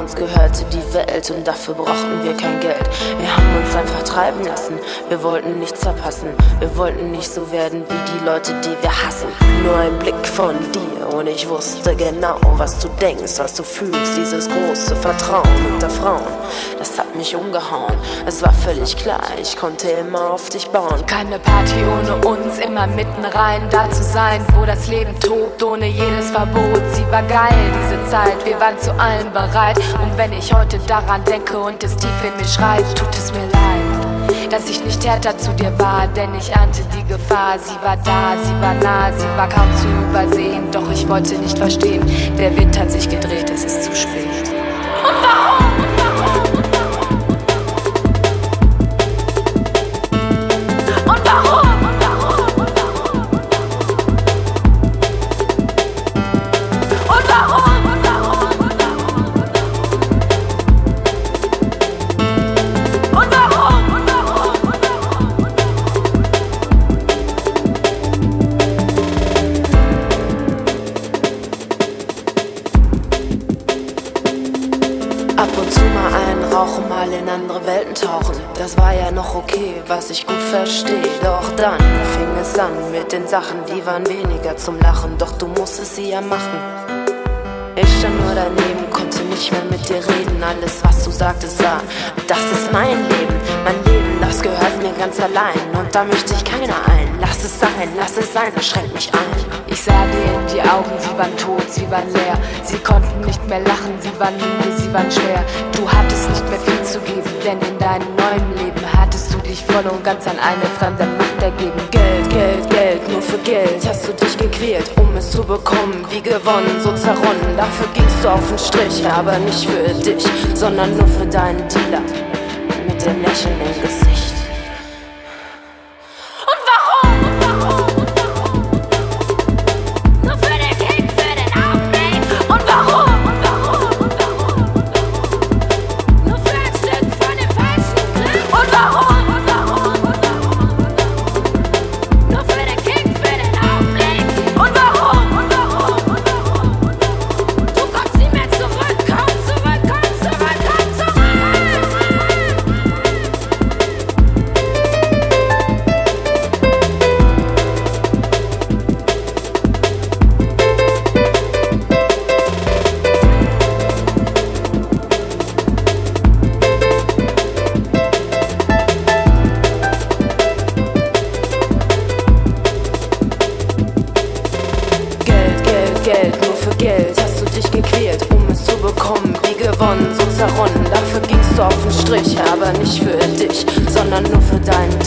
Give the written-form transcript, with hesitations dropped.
uns gehörte die Welt und dafür brauchten wir kein Geld. Wir haben uns einfach treiben lassen, wir wollten nichts verpassen. Wir wollten nicht so werden wie die Leute, die wir hassen. Nur ein Blick von dir und ich wusste genau, was du denkst, was du fühlst. Dieses große Vertrauen unter Frauen, das hat mich umgehauen. Es war völlig klar, ich konnte immer auf dich bauen. Keine Party ohne uns, immer mitten rein, da zu sein, wo das Leben tobt, ohne jedes Verbot. Sie war geil, diese Zeit, wir waren zu allem bereit. Und wenn ich heute daran denke und es tief in mir schreit, tut es mir leid, dass ich nicht härter zu dir war, denn ich ahnte die Gefahr. Sie war da, sie war nah, sie war kaum zu übersehen. Doch ich wollte nicht verstehen, der Wind hat sich gedreht, es ist zu spät. Und warum? Ab und zu mal einen rauchen, mal in andere Welten tauchen. Das war ja noch okay, was ich gut verstehe. Doch dann fing es an mit den Sachen, die waren weniger zum Lachen. Doch du musstest sie ja machen. Ich stand nur daneben, konnte nicht mehr mit dir reden. Alles, was du sagtest, war, das ist mein Leben. Mein Leben, das gehört mir ganz allein. Und da mischt sich keiner ein. Lass es sein, das schränkt mich ein. Ich sah dir in die Augen, sie waren tot, sie waren leer. Sie konnten nicht mehr lachen, sie waren müde, sie waren schwer. Du hattest nicht mehr viel zu geben, denn in deinem neuen Leben hattest du dich voll und ganz an eine fremde Macht ergeben. Geld, Geld, Geld, nur für Geld hast du dich gequält, um es zu bekommen. Wie gewonnen, so zerronnen, dafür gingst du auf den Strich. Aber nicht für dich, sondern nur für deinen Dealer mit dem Lächeln im Gesicht. Geld, nur für Geld hast du dich gequält, um es zu bekommen. Wie gewonnen, so zerronnen, dafür gingst du auf den Strich. Aber nicht für dich, sondern nur für deinen